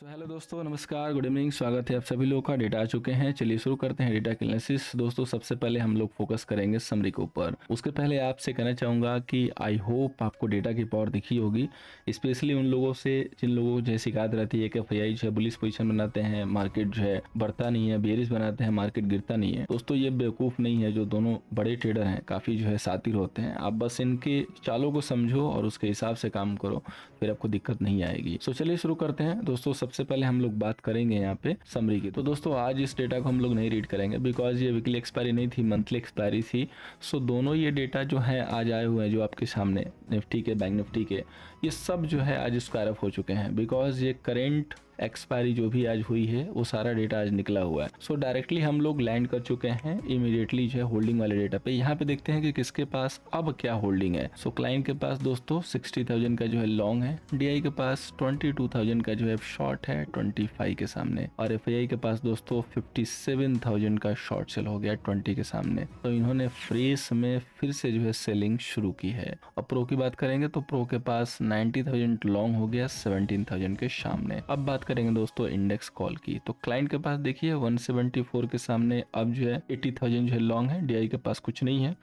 Hello दोस्तों, नमस्कार, good evening. स्वागत है आप सभी लोगों का। डेटा आ चुके हैं, चलिए शुरू करते हैं डेटा एनालिसिस। दोस्तों सबसे पहले हम लोग फोकस करेंगे समरी के ऊपर। उसके पहले आपसे कहना चाहूँगा कि आई होप आपको डेटा की पावर दिखी होगी, स्पेशली उन लोगों से जिन लोगों को जो है शिकायत रहती है कि एफआईआई जो है बुलिश पोजीशन बनाते हैं, मार्केट जो है बढ़ता नहीं है, बेरिश बनाते हैं, मार्केट गिरता नहीं है। दोस्तों ये बेवकूफ़ नहीं है, जो दोनों बड़े ट्रेडर हैं काफ़ी जो है शातिर होते हैं। आप बस इनके चालों को समझो और उसके हिसाब से काम करो, फिर आपको दिक्कत नहीं आएगी। सो चलिए शुरू करते हैं दोस्तों। सबसे पहले हम लोग बात करेंगे यहाँ पे समरी की। तो दोस्तों आज इस डेटा को हम लोग नहीं रीड करेंगे, बिकॉज ये वीकली एक्सपायरी नहीं थी, मंथली एक्सपायरी थी। सो दोनों ये डेटा जो है आज आए हुए हैं, जो आपके सामने निफ्टी के, बैंक निफ्टी के, ये सब जो है आज स्क्वायर अप हो चुके हैं, बिकॉज ये करेंट एक्सपायरी जो भी आज हुई है वो सारा डेटा आज निकला हुआ है। सो डायरेक्टली हम लोग लैंड कर चुके हैं इमीडिएटली जो है होल्डिंग वाले डेटा पे। यहाँ पे देखते हैं कि किसके पास अब क्या होल्डिंग है। सो क्लाइंट के पास दोस्तों 60,000 का जो है लॉन्ग है, डीआई के पास 22,000 का जो है शॉर्ट है 25 के सामने, और एफआईआई के पास दोस्तों 57,000 का शॉर्ट सेल हो गया 20 के सामने। तो इन्होंने फ्रेश में फिर से जो है सेलिंग शुरू की है। और प्रो की बात करेंगे तो प्रो के पास 90,000 लॉन्ग हो गया 17,000 के सामने। अब बात करेंगे दोस्तों इंडेक्स कॉल की। तो क्लाइंट के पास देखिए 174 के सामने अब जो है 80,000 जो है लॉन्ग है, डीआई के पास कुछ नहीं है।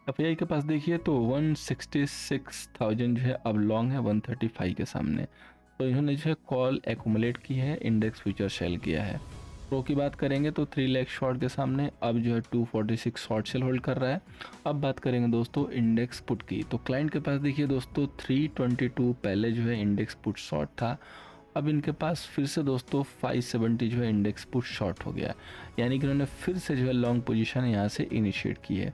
एफआईआई के पास देखिए तो 166,000 जो है अब लॉन्ग है 135 के सामने। तो इन्होंने जो है कॉल एक्यूमुलेट की है, इंडेक्स फ्यूचर सेल किया है। प्रो की बात करेंगे तो 3 लाख शॉर्ट के सामने अब जो है 246 शॉर्ट सेल होल्ड कर रहा है। अब बात करेंगे दोस्तों इंडेक्स पुट की। तो क्लाइंट के पास देखिए दोस्तों 322 पहले जो है इंडेक्स पुट शॉर्ट था, अब इनके पास फिर से दोस्तों 570 जो है इंडेक्स पुट शॉर्ट हो गया, यानी कि उन्होंने फिर से जो है लॉन्ग पोजीशन यहाँ से इनिशिएट की है।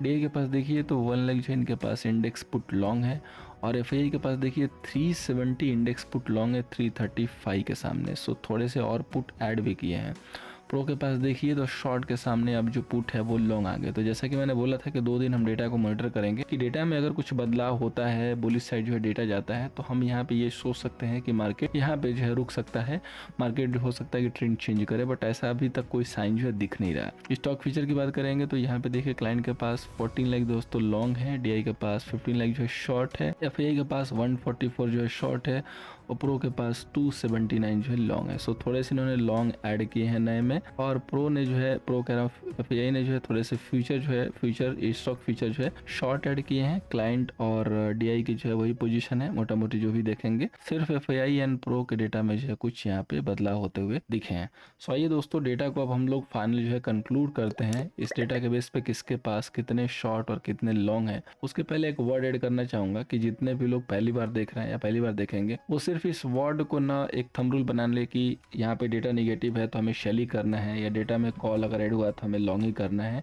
डीआई के पास देखिए तो 1 लाख जो है इनके पास इंडेक्स पुट लॉन्ग है, और एफआईआई के पास देखिए 370 इंडेक्स पुट लॉन्ग है 335 के सामने। सो थोड़े से और पुट ऐड भी किए हैं। प्रो के पास देखिए तो शॉर्ट के सामने अब जो पुट है वो लॉन्ग आ गए। तो जैसा कि मैंने बोला था कि 2 दिन हम डेटा को मॉनिटर करेंगे कि डेटा में अगर कुछ बदलाव होता है, बुलिश साइड जो है डेटा जाता है, तो हम यहाँ पे ये सोच सकते हैं कि मार्केट यहाँ पे जो है रुक सकता है, मार्केट हो सकता है कि ट्रेंड चेंज करे, बट ऐसा अभी तक कोई साइन जो है दिख नहीं रहा है। स्टॉक फीचर की बात करेंगे तो यहाँ पे देखिए क्लाइंट के पास 14 लाख दोस्तों लॉन्ग है, डीआई के पास 15 लाख जो है शॉर्ट है, एफआईआई के पास 144 जो है शॉर्ट है, और प्रो के पास 279 जो है लॉन्ग है। सो थोड़े से इन्होंने लॉन्ग ऐड किए हैं नए में, और प्रो ने जो है, प्रो कह रहा हूँ, एफआईआई ने जो है थोड़े से फ्यूचर जो है, फ्यूचर स्टॉक फीचर जो है शॉर्ट ऐड किए हैं। क्लाइंट और डीआई की जो है वही पोजीशन है मोटा मोटी जो भी देखेंगे, सिर्फ एफआईआई एंड प्रो के डेटा में जो है कुछ यहाँ पे बदलाव होते हुए दिखे हैं। सो आइए दोस्तों डेटा को अब हम लोग फाइनली जो है कंक्लूड करते हैं। इस डेटा के बेस पे किसके पास कितने शॉर्ट और कितने लॉन्ग है। उसके पहले एक वर्ड ऐड करना चाहूंगा कि जितने भी लोग पहली बार देख रहे हैं या पहली बार देखेंगे, वो सिर्फ इस वर्ड को ना एक थंब रूल बना ले कि यहाँ पे डेटा निगेटिव है तो हमें शेल ही करना है, या डेटा में कॉल अगर ऐड हुआ तो हमें लॉन्ग ही करना है।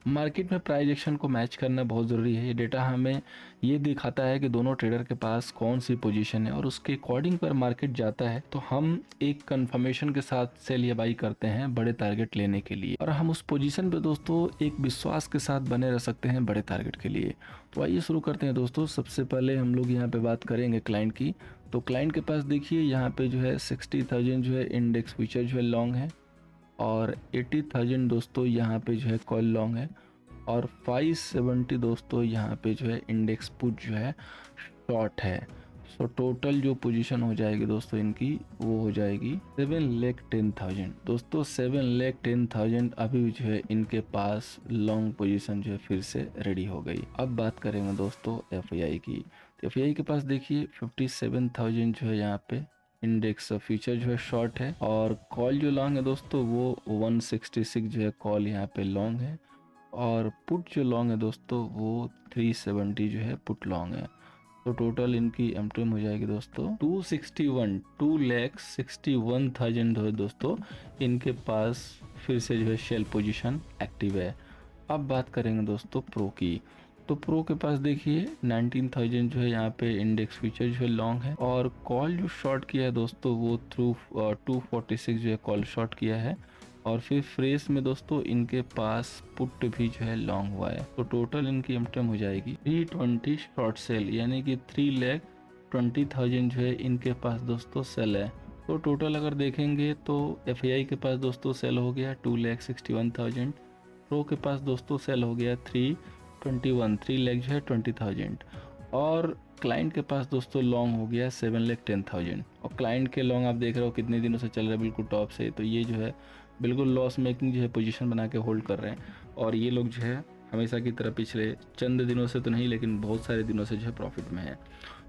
मार्केट में प्राइस एक्शन को मैच करना बहुत ज़रूरी है। ये डेटा हमें ये दिखाता है कि दोनों ट्रेडर के पास कौन सी पोजीशन है, और उसके अकॉर्डिंग पर मार्केट जाता है तो हम एक कंफर्मेशन के साथ सेल या बाई करते हैं बड़े टारगेट लेने के लिए, और हम उस पोजीशन पे दोस्तों एक विश्वास के साथ बने रह सकते हैं बड़े टारगेट के लिए। तो आइए शुरू करते हैं दोस्तों। सबसे पहले हम लोग यहाँ पे बात करेंगे क्लाइंट की। तो क्लाइंट के पास देखिए यहाँ पे जो है 60,000 जो है इंडेक्स फ्यूचर जो है लॉन्ग है, और 80,000 दोस्तों यहाँ पे जो है कॉल लॉन्ग है, और 570 दोस्तों यहाँ पे जो है इंडेक्स पुट जो है शॉर्ट है। सो टोटल जो पोजीशन हो जाएगी दोस्तों इनकी, वो हो जाएगी 7,10,000 दोस्तों। 7,10,000 अभी जो है इनके पास लॉन्ग पोजीशन जो है फिर से रेडी हो गई। अब बात करेंगे दोस्तों एफआईआई की। एफआईआई के पास देखिए 57,000 जो है यहाँ पे इंडेक्स फ्यूचर जो है शॉर्ट है, और कॉल जो लॉन्ग है दोस्तों वो 166 जो है कॉल यहाँ पे लॉन्ग है, और पुट जो लॉन्ग है दोस्तों वो 370 जो है पुट लॉन्ग है। तो टोटल इनकी एमटीएम हो जाएगी दोस्तों 2,61,000 जो है दोस्तों इनके पास फिर से जो है शेल पोजीशन एक्टिव है। अब बात करेंगे दोस्तों प्रो की। तो प्रो के पास देखिए 19,000 जो है यहाँ पे इंडेक्स फ्यूचर जो है लॉन्ग है, और कॉल जो शॉर्ट किया है दोस्तों वो थ्रू 246 जो है कॉल शॉर्ट किया है, और फिर फ्रेश में दोस्तों इनके पास पुट भी जो है लॉन्ग हुआ है। तो टोटल इनकी एमटीएम हो जाएगी 320 शॉर्ट सेल, यानी कि 3,20,000 जो है इनके पास दोस्तों सेल है। तो टोटल अगर देखेंगे तो एफआईआई के पास दोस्तों सेल हो गया 2,61,000, प्रो के पास दोस्तों सेल हो गया 3 लाख जो है 20,000, और क्लाइंट के पास दोस्तों लॉन्ग हो गया 7,10,000 और क्लाइंट के लॉन्ग आप देख रहे हो कितने दिनों से चल रहा है बिल्कुल टॉप से। तो ये जो है बिल्कुल लॉस मेकिंग जो है पोजीशन बना के होल्ड कर रहे हैं और ये लोग जो है हमेशा की तरह पिछले चंद दिनों से तो नहीं लेकिन बहुत सारे दिनों से जो है प्रॉफिट में है।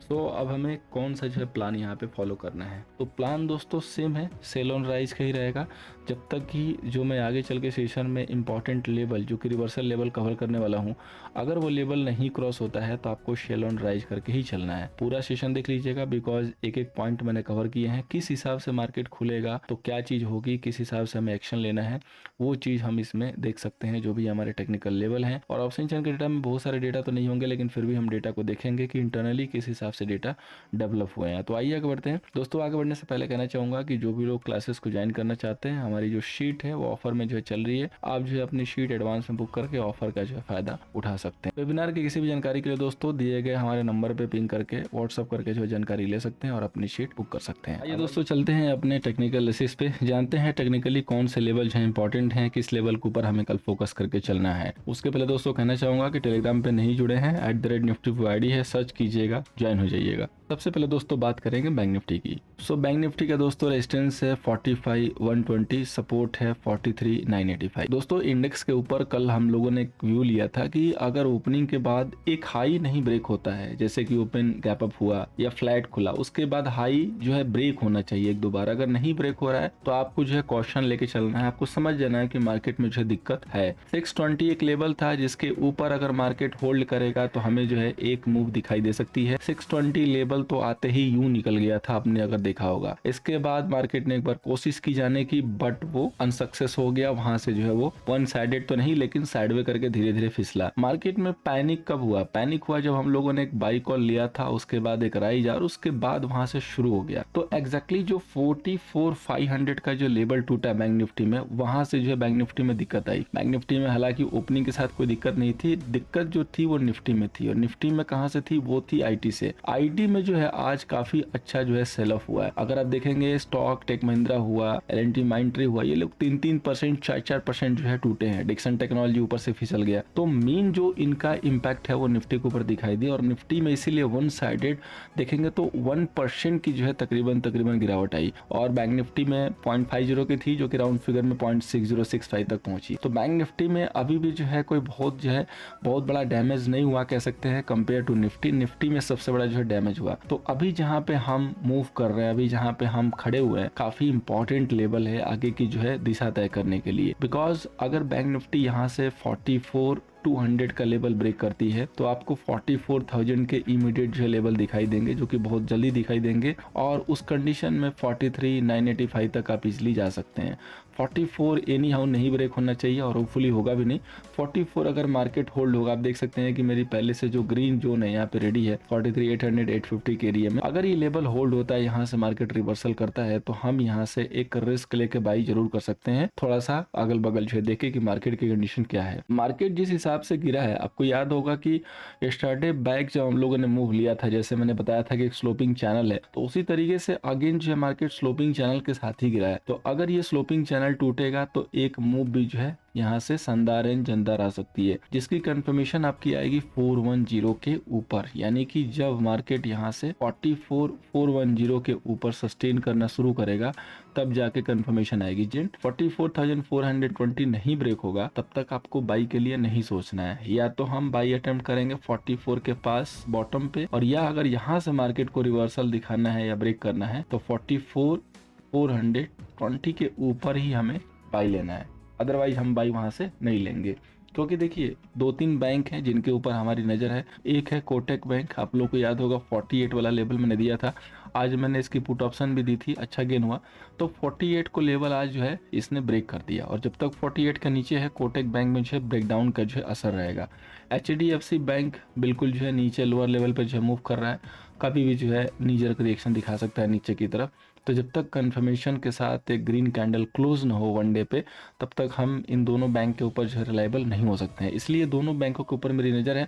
सो अब हमें कौन सा जो है प्लान यहाँ पे फॉलो करना है। तो प्लान दोस्तों सेम है, सेल ऑन राइज का ही रहेगा जब तक कि जो मैं आगे चल के सेशन में इंपॉर्टेंट लेवल जो कि रिवर्सल लेवल कवर करने वाला हूँ, अगर वो लेवल नहीं क्रॉस होता है तो आपको सेल ऑन राइज करके ही चलना है। पूरा सेशन देख लीजिएगा बिकॉज एक एक पॉइंट मैंने कवर किए हैं, किस हिसाब से मार्केट खुलेगा तो क्या चीज़ होगी, किस हिसाब से हमें एक्शन लेना है, वो चीज़ हम इसमें देख सकते हैं जो भी हमारे टेक्निकल लेवल हैं। और ऑप्शन चैन के डेटा में बहुत सारे डेटा तो नहीं होंगे लेकिन फिर भी हम डेटा को देखेंगे कि इंटरनली किस हिसाब से डेटा डेवलप हुए हैं। तो आइए आगे बढ़ते हैं दोस्तों। आगे बढ़ने से पहले कहना चाहूँगा कि जो भी लोग क्लासेस को ज्वाइन करना चाहते हैं, हमारी जो शीट है वो ऑफर में जो है चल रही है, आप जो है अपनी शीट एडवांस में बुक करके ऑफर का जो है फायदा उठा सकते हैं। वेबिनार की किसी भी जानकारी के लिए दोस्तों दिए गए हमारे नंबर पे पिंग करके व्हाट्सअप करके जो है जानकारी ले सकते हैं और अपनी शीट बुक कर सकते हैं। आइए दोस्तों चलते हैं अपने टेक्निकल एनालिसिस पे, जानते हैं टेक्निकली कौन से लेवल जो है इंपॉर्टेंट हैं, किस लेवल के ऊपर हमें कल फोकस करके चलना है। उसके पहले दोस्तों कहना चाहूंगा कि टेलीग्राम पे नहीं जुड़े हैं, @nifty आईडी है, सर्च कीजिएगा, ज्वाइन हो जाइएगा। सबसे पहले दोस्तों बात करेंगे बैंक निफ्टी की। बैंक निफ्टी का दोस्तों रेजिस्टेंस है 45,120, सपोर्ट है 43,985। दोस्तों इंडेक्स के ऊपर कल हम लोगों ने एक व्यू लिया था कि अगर ओपनिंग के बाद एक हाई नहीं ब्रेक होता है, जैसे कि ओपन गैप अप हुआ या फ्लैट खुला, उसके बाद हाई जो है ब्रेक होना चाहिए एक दो बार। अगर नहीं ब्रेक हो रहा है तो आपको जो है कॉशन लेके चलना है, आपको समझ जाना है कि मार्केट में जो है दिक्कत है। 620 एक लेवल था जिसके ऊपर अगर मार्केट होल्ड करेगा तो हमें जो है एक मूव दिखाई दे सकती है। 620 लेवल तो आते ही यूं निकल गया था, आपने अगर देखा होगा। इसके बाद मार्केट ने एक बार कोशिश की जाने की बट वो अनसक्सेस हो गया, वहां से जो है वो वन साइडेड तो नहीं लेकिन साइडवे करके धीरे धीरे फिसला। मार्केट में पैनिक कब हुआ? पैनिक हुआ जब हम लोगों ने एक बाई कॉल लिया था, उसके बाद एक राइज और उसके बाद वहां से शुरू हो गया। तो एग्जैक्टली जो 44,500 का जो लेवल टूटा बैंक निफ्टी में, वहां से जो है बैंक निफ्टी में दिक्कत आई। बैंक निफ्टी में हालांकि ओपनिंग के साथ कोई दिक्कत नहीं थी, दिक्कत जो थी वो निफ्टी में थी और निफ्टी में कहां से थी? वो थी आईटी से। आईटी में जो है आज काफी अच्छा जो है सेल ऑफ हुआ है। अगर आप देखेंगे स्टॉक टेक महिंद्रा हुआ, एल&टी माइंडट्री हुआ, ये लोग 3-3%, 4-4% जो है टूटे हैं। डिक्सन टेक्नोलॉजी ऊपर से फिसल गया। तो मेन जो इनका इम्पैक्ट है वो निफ्टी के ऊपर दिखाई दिया और निफ्टी में इसीलिए वन साइडेड देखेंगे तो 1% की जो है तकरीबन गिरावट आई और बैंक निफ्टी में 0.50 की थी जो कि राउंड फिगर में 0.6065 तक पहुंची। तो बैंक निफ्टी में अभी भी जो है कोई बहुत बड़ा डैमेज नहीं हुआ कह सकते हैं कंपेयर टू निफ्टी। निफ्टी में सबसे बड़ा जो है डैमेज हुआ। तो अभी जहाँ पे हम मूव कर रहे हैं, अभी जहाँ पे हम खड़े हुए हैं, काफी इंपॉर्टेंट लेवल है आगे की जो है दिशा तय करने के लिए। बिकॉज अगर बैंक निफ्टी यहाँ से 44,200 का लेवल ब्रेक करती है तो आपको 44,000 के इमीडिएट जो लेवल दिखाई देंगे, जो कि बहुत जल्दी दिखाई देंगे और उस कंडीशन में 43,985 तक आप इजिली जा सकते हैं। 44 एनी हाउ नहीं ब्रेक होना चाहिए और होपफुली होगा भी नहीं। 44 अगर मार्केट होल्ड होगा, आप देख सकते हैं कि मेरी पहले से जो ग्रीन जोन है यहाँ पे रेडी है 43,800, 850 के एरिया में। अगर ये लेवल होल्ड होता है, यहाँ से मार्केट रिवर्सल करता है तो हम यहाँ से एक रिस्क लेके बाई जरूर कर सकते हैं। थोड़ा सा अगल बगल जो है देखे कि मार्केट की कंडीशन क्या है। मार्केट जिस हिसाब से गिरा है, आपको याद होगा कि यस्टरडे बैक जब हम लोगों ने मूव लिया था, जैसे मैंने बताया था कि एक स्लोपिंग चैनल है, तो उसी तरीके से अगेन जो है मार्केट स्लोपिंग चैनल के साथ ही गिरा है। तो अगर ये स्लोपिंग चैनल टूटेगा तो एक मूव भी जो है यहाँ से शानदार एंड जनदार आ सकती है, जिसकी कंफर्मेशन आपकी आएगी 410 के ऊपर। यानी कि जब मार्केट यहाँ से 44,410 के ऊपर सस्टेन करना शुरू करेगा तब जाके कंफर्मेशन आएगी। जिन 44,420 नहीं ब्रेक होगा तब तक आपको बाई के लिए नहीं सोचना है। या तो हम बाई अटेम्प्ट करेंगे 44 के पास बॉटम पे, और या अगर यहाँ से मार्केट को रिवर्सल दिखाना है या ब्रेक करना है तो 44,420 के ऊपर ही हमें बाई लेना है। अदरवाइज हम बाई वहां से नहीं लेंगे, क्योंकि देखिए 2-3 बैंक हैं जिनके ऊपर हमारी नज़र है। एक है कोटक बैंक, आप लोग को याद होगा 48 वाला लेवल मैंने दिया था, आज मैंने इसकी पुट ऑप्शन भी दी थी, अच्छा गेन हुआ। तो 48 को लेवल आज जो है इसने ब्रेक कर दिया और जब तक 48 के नीचे है कोटक बैंक में जो है ब्रेकडाउन का जो है असर रहेगा। HDFC बैंक बिल्कुल जो है नीचे लोअर लेवल पर जो है मूव कर रहा है, कभी भी जो है नीजर का रिएक्शन दिखा सकता है नीचे की तरफ। तो जब तक कंफर्मेशन के साथ एक ग्रीन कैंडल क्लोज ना हो वन डे पे, तब तक हम इन दोनों बैंक के ऊपर जो है रिलायबल नहीं हो सकते हैं। इसलिए दोनों बैंकों के ऊपर मेरी नज़र है।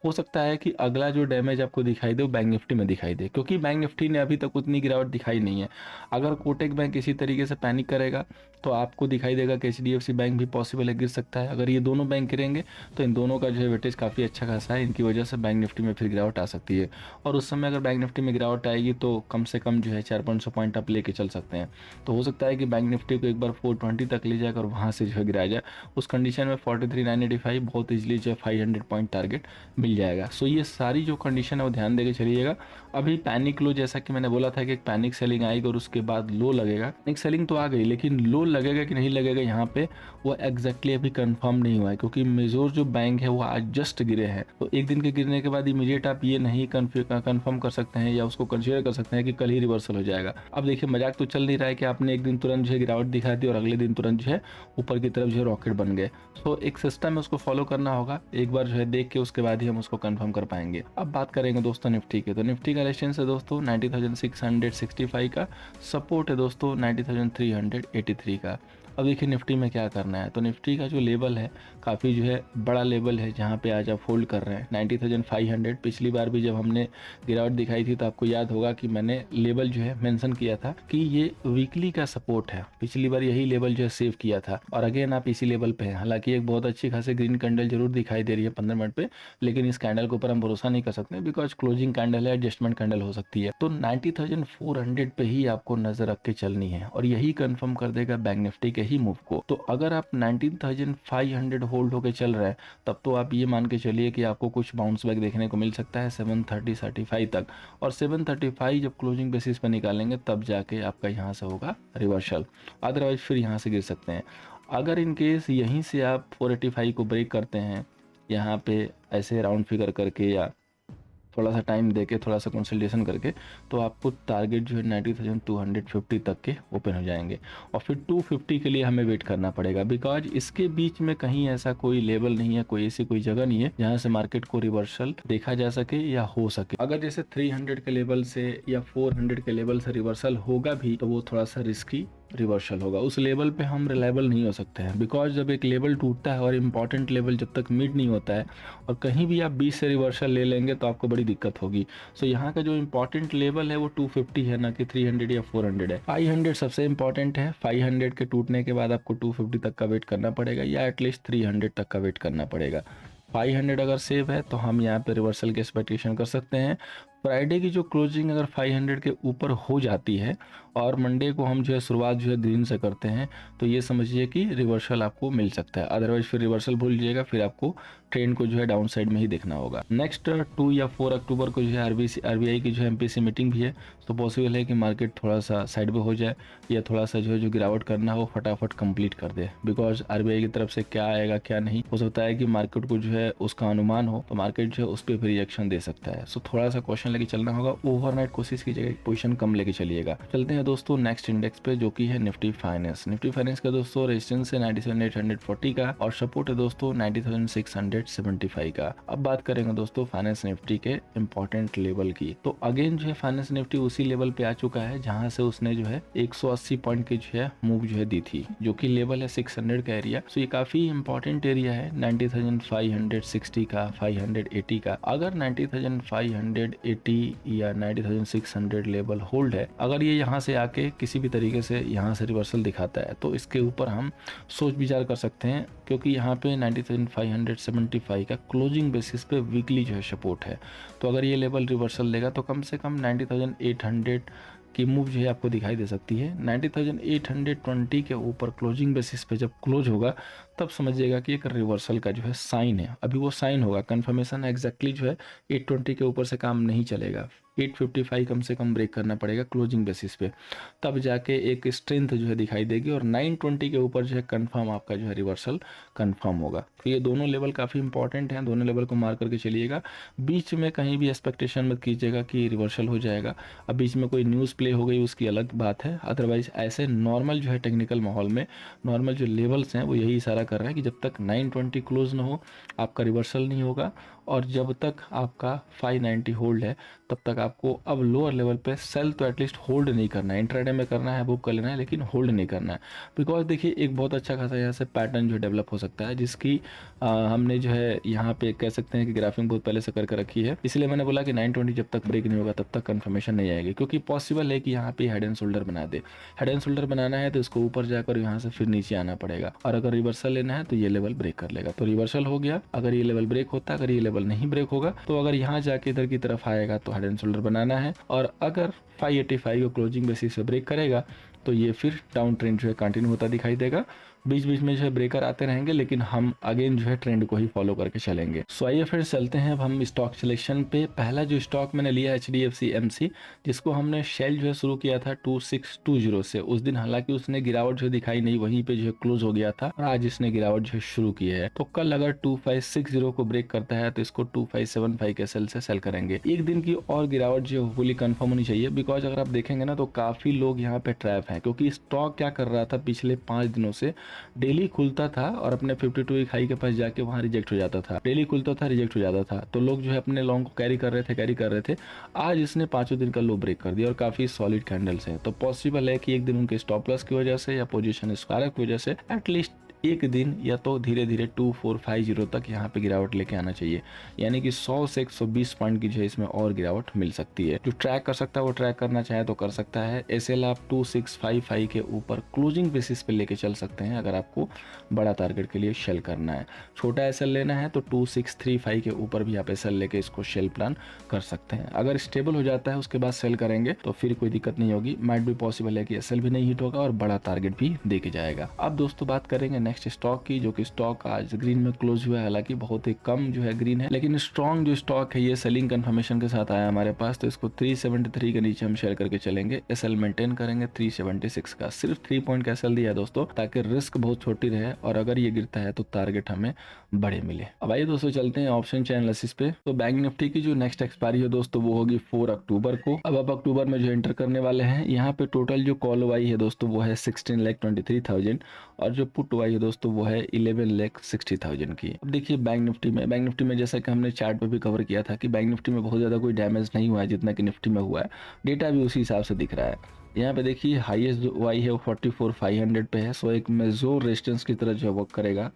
हो सकता है कि अगला जो डैमेज आपको दिखाई दे वो बैंक निफ्टी में दिखाई दे, क्योंकि बैंक निफ्टी ने अभी तक उतनी गिरावट दिखाई नहीं है। अगर कोटक बैंक इसी तरीके से पैनिक करेगा तो आपको दिखाई देगा कि HDFC बैंक भी पॉसिबल है गिर सकता है। अगर ये दोनों बैंक गिरेंगे तो इन दोनों का जो है वेटेज काफ़ी अच्छा खासा है, इनकी वजह से बैंक निफ्टी में फिर गिरावट आ सकती है। और उस समय अगर बैंक निफ्टी में गिरावट आएगी तो कम से कम जो है 400-500 पॉइंट आप लेके चल सकते हैं। तो हो सकता है कि बैंक निफ्टी को एक बार 420 तक ले जाकर वहाँ से जो है गिराया जाए। उस कंडीशन में 43,985 बहुत ईजिली जो है 500 पॉइंट टारगेट मिल जाएगा। सो ये सारी जो कंडीशन है वो ध्यान देके चलिएगा। अभी पैनिक लो, जैसा कि मैंने बोला था कि एक पैनिक सेलिंग आएगी और उसके बाद लो लगेगा। पैनिक सेलिंग तो आ गई, लेकिन लो लगेगा कि नहीं लगेगा यहाँ पे वो एग्जैक्टली अभी कंफर्म नहीं हुआ है, क्योंकि मेजोर जो बैंक है वो आज जस्ट गिरे हैं। तो एक दिन के गिरने के बाद इमीडिएट आप ये नहीं कंफर्म कर सकते हैं या उसको कंसीडर कर सकते हैं कि कल ही रिवर्सल हो जाएगा। अब देखिए मजाक तो चल नहीं रहा है कि आपने एक दिन तुरंत जो है गिरावट दिखा दी और अगले दिन तुरंत जो है ऊपर की तरफ जो है रॉकेट बन गए। तो एक सिस्टम है, उसको फॉलो करना होगा, एक बार जो है देख के उसके बाद ही हम उसको कंफर्म कर पाएंगे। अब बात करेंगे दोस्तों निफ्टी के, तो निफ्टी का रेजिस्टेंस है दोस्तों 90,665 का, सपोर्ट है दोस्तों 90,383 का। अब देखिए निफ्टी में क्या करना है, तो निफ्टी का जो लेवल है काफ़ी जो है बड़ा लेवल है जहाँ पे आज आप होल्ड कर रहे हैं 90,500। पिछली बार भी जब हमने गिरावट दिखाई थी तो आपको याद होगा कि मैंने लेवल जो है मेंशन किया था कि ये वीकली का सपोर्ट है। पिछली बार यही लेवल जो है सेव किया था और अगेन आप इसी लेवल पे हैं। हालांकि एक बहुत अच्छी खासी ग्रीन कैंडल जरूर दिखाई दे रही है 15 मिनट पे, लेकिन इस कैंडल के ऊपर हम भरोसा नहीं कर सकते बिकॉज क्लोजिंग कैंडल है, एडजस्टमेंट कैंडल हो सकती है। तो 90,400 पे ही आपको नजर रख के चलनी है और यही कंफर्म कर देगा बैंक निफ्टी के ही मूव को। तो अगर आप 19,500 होल्ड होके चल रहे हैं तब तो आप ये मान के चलिए कि आपको कुछ बाउंस बैक देखने को मिल सकता है 730-35 तक, और 735 जब क्लोजिंग बेसिस पर निकालेंगे तब जाके आपका यहाँ से होगा रिवर्सल, अदरवाइज फिर यहाँ से गिर सकते हैं। अगर इन केस यहीं से आप 485 को ब्रेक करते हैं यहाँ पे ऐसे राउंड फिगर करके या थोड़ा सा टाइम देके थोड़ा सा कंसल्टेशन करके, तो आपको टारगेट जो है 90,250 तक के ओपन हो जाएंगे और फिर 250 के लिए हमें वेट करना पड़ेगा बिकॉज इसके बीच में कहीं ऐसा कोई लेवल नहीं है, कोई ऐसी कोई जगह नहीं है जहां से मार्केट को रिवर्सल देखा जा सके या हो सके। अगर जैसे 300 के लेवल से या 400 के लेवल से रिवर्सल होगा भी तो वो थोड़ा सा रिस्की रिवर्सल होगा, उस लेवल पे हम रिलायबल नहीं हो सकते हैं बिकॉज जब एक लेवल टूटता है और इम्पॉर्टेंट लेवल जब तक मीट नहीं होता है और कहीं भी आप 20 से रिवर्सल ले लेंगे तो आपको बड़ी दिक्कत होगी। सो यहाँ का जो इम्पॉर्टेंट लेवल है वो 250 है, ना कि 300 या 400 है। 500 सबसे इम्पॉर्टेंट है, 500 के टूटने के बाद आपको 250 तक का वेट करना पड़ेगा या एटलीस्ट 300 तक का वेट करना पड़ेगा। 500 अगर सेव है तो हम यहाँ पे रिवर्सल की एक्सपेक्टेशन कर सकते हैं। फ्राइडे की जो क्लोजिंग अगर 500 के ऊपर हो जाती है और मंडे को हम जो है शुरुआत जो है ग्रीन से करते हैं तो ये समझिए कि रिवर्सल आपको मिल सकता है, अदरवाइज फिर रिवर्सल भूल जाइएगा, फिर आपको ट्रेंड को जो है डाउन साइड में ही देखना होगा। नेक्स्ट 2 या 4 अक्टूबर को जो है आरबीआई की जो है एमपीसी मीटिंग भी है, तो पॉसिबल है कि मार्केट थोड़ा सा साइड में हो जाए या थोड़ा सा जो है जो गिरावट करना हो फटाफट कंप्लीट कर दे, बिकॉज आरबीआई की तरफ से क्या आएगा क्या नहीं, हो सकता है कि मार्केट को जो है उसका अनुमान हो तो मार्केट जो है उस पर रिएक्शन दे सकता है। सो थोड़ा सा क्वेश्चन लेके चलना होगा, ओवरनाइट कोशिश कीजिएगा पोजीशन कम लेके चलिएगा। चलते हैं दोस्तों नेक्स्ट इंडेक्स पे जो कि है निफ्टी फाइनेंस। निफ्टी फाइनेंस का दोस्तों रेजिस्टेंस है 97,840 का और सपोर्ट है दोस्तों 90,675 का। अब बात करेंगे दोस्तों फाइनेंस निफ्टी के इंपॉर्टेंट लेवल की, तो अगेन जो है फाइनेंस निफ्टी उसी लेवल पे आ चुका है जहां से उसने जो है 180 पॉइंट की जो है मूव जो है दी थी, जो कि लेवल है 600 का एरिया। सो ये काफी इंपॉर्टेंट एरिया है 90,560 का, 580 का। अगर 90,580 या 90,600 लेवल होल्ड है, अगर ये यहाँ से आके किसी भी तरीके से यहाँ से रिवर्सल दिखाता है तो इसके ऊपर हम सोच विचार कर सकते हैं, क्योंकि यहाँ पे 90,575 का क्लोजिंग बेसिस पे वीकली जो है सपोर्ट है। तो अगर ये लेवल रिवर्सल लेगा तो कम से कम 90,800 की मूव जो है आपको दिखाई दे सकती है। 90,820 के ऊपर क्लोजिंग बेसिस पे जब क्लोज होगा तब समझिएगा कि एक रिवर्सल का जो है साइन है, अभी वो साइन होगा, कंफर्मेशन एग्जैक्टली जो है 820 के ऊपर से काम नहीं चलेगा, 855 कम से कम ब्रेक करना पड़ेगा क्लोजिंग बेसिस पे, तब जाके एक स्ट्रेंथ जो है दिखाई देगी और 920 के ऊपर जो है कंफर्म आपका जो है रिवर्सल कंफर्म होगा। तो ये दोनों लेवल काफ़ी इंपॉर्टेंट हैं, दोनों लेवल को मार करके चलिएगा। बीच में कहीं भी एक्सपेक्टेशन मत कीजिएगा कि रिवर्सल हो जाएगा, अब बीच में कोई न्यूज़ प्ले हो गई उसकी अलग बात है, अदरवाइज ऐसे नॉर्मल जो है टेक्निकल माहौल में नॉर्मल जो लेवल्स हैं वो यही इशारा कर रहे हैं कि जब तक 920 क्लोज ना हो आपका रिवर्सल नहीं होगा और जब तक आपका 590 होल्ड है तब तक आपको अब लोअर लेवल पे सेल तो एटलीस्ट होल्ड नहीं करना है। इंट्राडे में करना है वो कर लेना है, लेकिन होल्ड नहीं करना है। बिकॉज देखिए एक बहुत अच्छा खासा यहाँ से पैटर्न जो डेवलप हो सकता है, जिसकी हमने जो है यहाँ पे कह सकते हैं कि ग्राफिंग बहुत पहले से करके रखी है। इसलिए मैंने बोला कि 920 जब तक ब्रेक नहीं होगा तब तक कंफर्मेशन नहीं आएगी, क्योंकि पॉसिबल है कि यहाँ पे हेड एंड शोल्डर बना दे। हेड एंड शोल्डर बनाना है तो इसको ऊपर जाकर यहाँ से फिर नीचे आना पड़ेगा, और अगर रिवर्सल लेना है तो ये लेवल ब्रेक कर लेगा। तो रिवर्सल हो गया, अगर ये लेवल ब्रेक होता है, अगर ये लेवल नहीं ब्रेक होगा तो अगर यहाँ जाके इधर की तरफ आएगा तो हेड एंड शोल्डर बनाना है, और अगर 585 को क्लोजिंग बेसिस पे ब्रेक करेगा तो ये फिर डाउन ट्रेंड जो है कंटिन्यू होता दिखाई देगा। बीच बीच में जो है ब्रेकर आते रहेंगे, लेकिन हम अगेन जो है ट्रेंड को ही फॉलो करके चलेंगे। सो आइए फिर चलते हैं अब हम स्टॉक सिलेक्शन पे। पहला जो स्टॉक मैंने लिया HDFC MC, जिसको हमने शेल जो है शुरू किया था 2620 से। उस दिन हालांकि उसने गिरावट जो दिखाई नहीं, वहीं पे जो है क्लोज हो गया था, और आज इसने गिरावट जो है शुरू की है। तो कल अगर 2560 को ब्रेक करता है तो इसको 2575 के सेल से सेल करेंगे। एक दिन की और गिरावट जो है फुली कंफर्म होनी चाहिए, बिकॉज अगर आप देखेंगे ना तो काफी लोग यहाँ पे ट्रैप हैं, क्योंकि स्टॉक क्या कर रहा था पिछले 5 दिनों से, डेली खुलता था और अपने 52 वीक हाई के पास जाके वहां रिजेक्ट हो जाता था। डेली खुलता था, रिजेक्ट हो जाता था, तो लोग जो है अपने लॉन्ग को कैरी कर रहे थे। आज इसने 5 दिन का लो ब्रेक कर दिया और काफी सॉलिड कैंडल्स है। तो पॉसिबल है कि एक दिन उनके स्टॉप लॉस की वजह से या पोजीशन स्क्वायर की वजह से एटलीस्ट एक दिन या तो धीरे धीरे 2450 तक यहाँ पे गिरावट लेके आना चाहिए, यानी कि 100 से 120 पॉइंट की जो है इसमें और गिरावट मिल सकती है। जो ट्रैक कर सकता है वो ट्रैक करना चाहे तो कर सकता है। एसएल आप 2655 के ऊपर क्लोजिंग बेसिस पे लेके चल सकते हैं अगर आपको बड़ा टारगेट के लिए शेल करना है। छोटा एसएल लेना है तो 2635 के ऊपर भी आप एसएल लेके इसको शेल प्लान कर सकते हैं। अगर स्टेबल हो जाता है उसके बाद सेल करेंगे तो फिर कोई दिक्कत नहीं होगी। माइट भी पॉसिबल है कि एसएल भी नहीं हिट होगा और बड़ा टारगेट भी दे के जाएगा। अब दोस्तों बात करेंगे नेक्स्ट स्टॉक की, जो कि स्टॉक आज ग्रीन में क्लोज हुआ है। हालांकि बहुत ही कम जो है ग्रीन है, लेकिन स्ट्रॉन्ग जो स्टॉक है ये सेलिंग कंफर्मेशन के साथ आया हमारे पास, तो इसको 373 के नीचे हम शेयर करके चलेंगे। एसएल मेंटेन करेंगे 376 का। सिर्फ 3 पॉइंट का एसएल दिया है दोस्तों, ताकि रिस्क बहुत छोटी रहे, और अगर ये गिरता है तो टारगेट हमें बड़े मिले। अब आइए दोस्तों चलते हैं ऑप्शन चेन एनालिसिस पे। तो बैंक निफ्टी की जो नेक्स्ट एक्सपायरी है दोस्तों वो होगी 4 अक्टूबर को। अब आप अक्टूबर में जो एंटर करने वाले हैं, यहाँ पे टोटल जो कॉल आई है दोस्तों वो है 16,23,000, और जो पुट आई है दोस्तों वो है 11,60,000 की। अब देखिए बैंक निफ्टी में जैसा कि हमने चार्ट पे भी कवर किया था कि बैंक निफ्टी में बहुत ज़्यादा कोई डैमेज नहीं हुआ है जितना कि निफ्टी में हुआ है। डेटा भी उसी हिसाब से दिख रहा है। यहाँ पे देखिए हाईएस्ट जो वाई है वो 44,500 पे है, सो एक मेजोर रेजिस्टेंस की तरह जो है वर्क करेगा,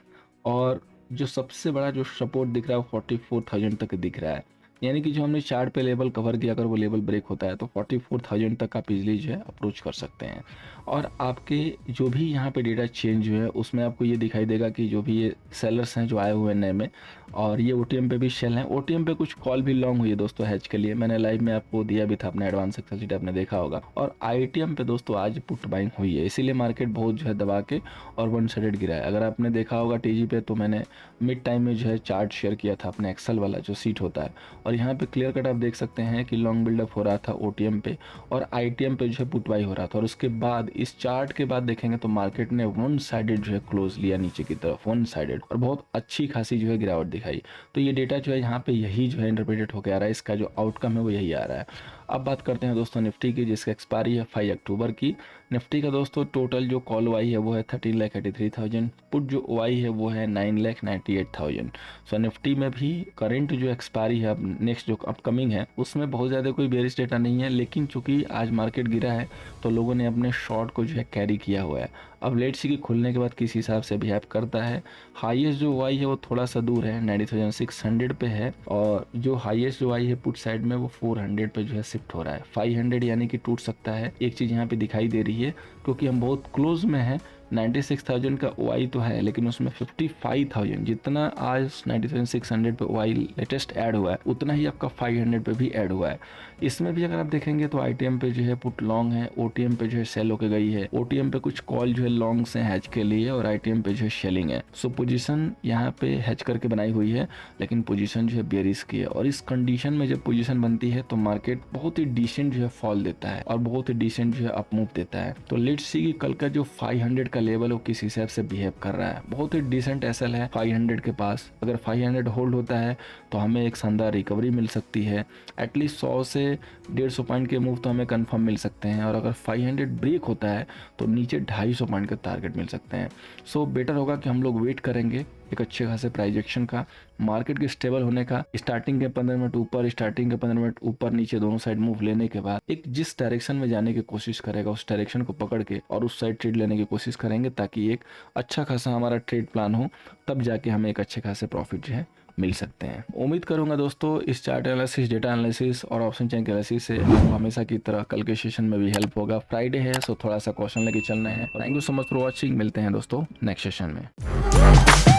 और जो सबसे बड़ा जो सपोर्ट दिख रहा है वो 44,000 तक दिख रहा है। यानी कि जो हमने चार्ट पे लेवल कवर किया, अगर वो लेवल ब्रेक होता है तो 44,000 तक आप इजीली जो है अप्रोच कर सकते हैं। और आपके जो भी यहाँ पे डेटा चेंज हुए हैं उसमें आपको ये दिखाई देगा कि जो भी ये सेलर्स हैं जो आए हुए हैं नए में, और ये ओटीएम पे भी शेल हैं। ओटीएम पे कुछ कॉल भी लॉन्ग हुई है दोस्तों हेज के लिए, मैंने लाइव में आपको दिया भी था अपना एडवांस एक्सेल शीट, आपने देखा होगा। और आईटीएम पे दोस्तों आज पुट बाइंग हुई है, इसीलिए मार्केट बहुत जो है दबा के और वन साइडेड गिरा है। अगर आपने देखा होगा टीजी पे, तो मैंने मिड टाइम में जो है चार्ट शेयर किया था अपने एक्सेल वाला जो सीट होता है, और यहाँ पे क्लियर कट आप देख सकते हैं कि लॉन्ग बिल्डअप हो रहा था ओटीएम पे, और आईटीएम पे जो है पुट बाई हो रहा था। और उसके बाद इस चार्ट के बाद देखेंगे तो मार्केट ने वन साइडेड जो है क्लोज लिया नीचे की तरफ, वन साइडेड, और बहुत अच्छी खासी जो है गिरावट दिखाई। तो ये डेटा जो है यहाँ पे यही जो है इंटरप्रेटेड होकर आ रहा है, इसका जो आउटकम है वो यही आ रहा है। अब बात करते हैं दोस्तों निफ्टी की, जिसकी एक्सपायरी है 5 अक्टूबर की। निफ्टी का दोस्तों टोटल जो कॉल वाई है वो है 13,83,000, पुट जो वाई है वो है 9,98,000। सो निफ्टी में भी करंट जो एक्सपायरी है अब नेक्स्ट जो अपकमिंग है उसमें बहुत ज़्यादा कोई बेरिश डेटा नहीं है, लेकिन चूंकि आज मार्केट गिरा है तो लोगों ने अपने शॉर्ट को जो है कैरी किया हुआ है। अब लेट सी की खुलने के बाद किस हिसाब से बिहेव करता है। हाईएस्ट जो वाई है वो थोड़ा सा दूर है, 90,600 पे है, और जो हाईएस्ट जो वाई है पुट साइड में वो 400 पे जो है शिफ्ट हो रहा है। 500 यानी कि टूट सकता है। एक चीज़ यहाँ पे दिखाई दे रही है, क्योंकि हम बहुत क्लोज में है। 96,000 का ओआई तो है, लेकिन उसमें 55,000 जितना आज 97,600 पे ओआई लेटेस्ट ऐड हुआ है, उतना ही आपका 500 पे भी ऐड हुआ है। इसमें भी अगर आप देखेंगे तो आईटीएम पे जो है पुट लॉन्ग है, ओटीएम पे जो है सेल होके गई है, ओटीएम पे कुछ कॉल जो है लॉन्ग से हैच के लिए, और आईटीएम पे जो है शेलिंग है। सो पोजीशन यहाँ पे हैच करके बनाई हुई है, लेकिन पोजीशन जो है बेरिश की है। और इस कंडीशन में जब पोजीशन बनती है तो मार्केट बहुत ही डिसेंट जो है फॉल देता है और बहुत ही डिसेंट जो है अपमूव देता है। तो लेट्स सी कि कल का जो 500 का लेवल वो किस हिसाब से बिहेव कर रहा है। बहुत ही डिसेंट एसएल है 500 के पास। अगर 500 होल्ड होता है तो हमें एक शानदार रिकवरी मिल सकती है। एटलीस्ट 100 से 150 पॉइंट के मूव तो हमें कंफर्म मिल सकते हैं, और अगर 500 ब्रेक होता है तो नीचे 250 पॉइंट के टारगेट मिल सकते हैं। सो बेटर होगा कि हम लोग वेट करेंगे एक अच्छे खासे प्राइस एक्शन का, मार्केट के स्टेबल होने का, स्टार्टिंग के 15 मिनट ऊपर, स्टार्टिंग के 15 मिनट ऊपर नीचे दोनों साइड मूव लेने के बाद एक जिस डायरेक्शन में जाने की कोशिश करेगा उस डायरेक्शन को पकड़ के और उस साइड ट्रेड लेने की कोशिश करेंगे, ताकि एक अच्छा खासा हमारा ट्रेड प्लान हो, तब जाके हमें एक अच्छे खासे प्रॉफिट जो है मिल सकते हैं। उम्मीद करूंगा दोस्तों इस चार्ट एनालिसिस, डेटा एनालिसिस और ऑप्शन चेन एनालिसिस से आपको हमेशा की तरह कल के सेशन में भी हेल्प होगा। फ्राइडे है सो थोड़ा सा क्वेश्चन लेके चलना है। Thank you so much for watching. मिलते हैं दोस्तों नेक्स्ट सेशन में।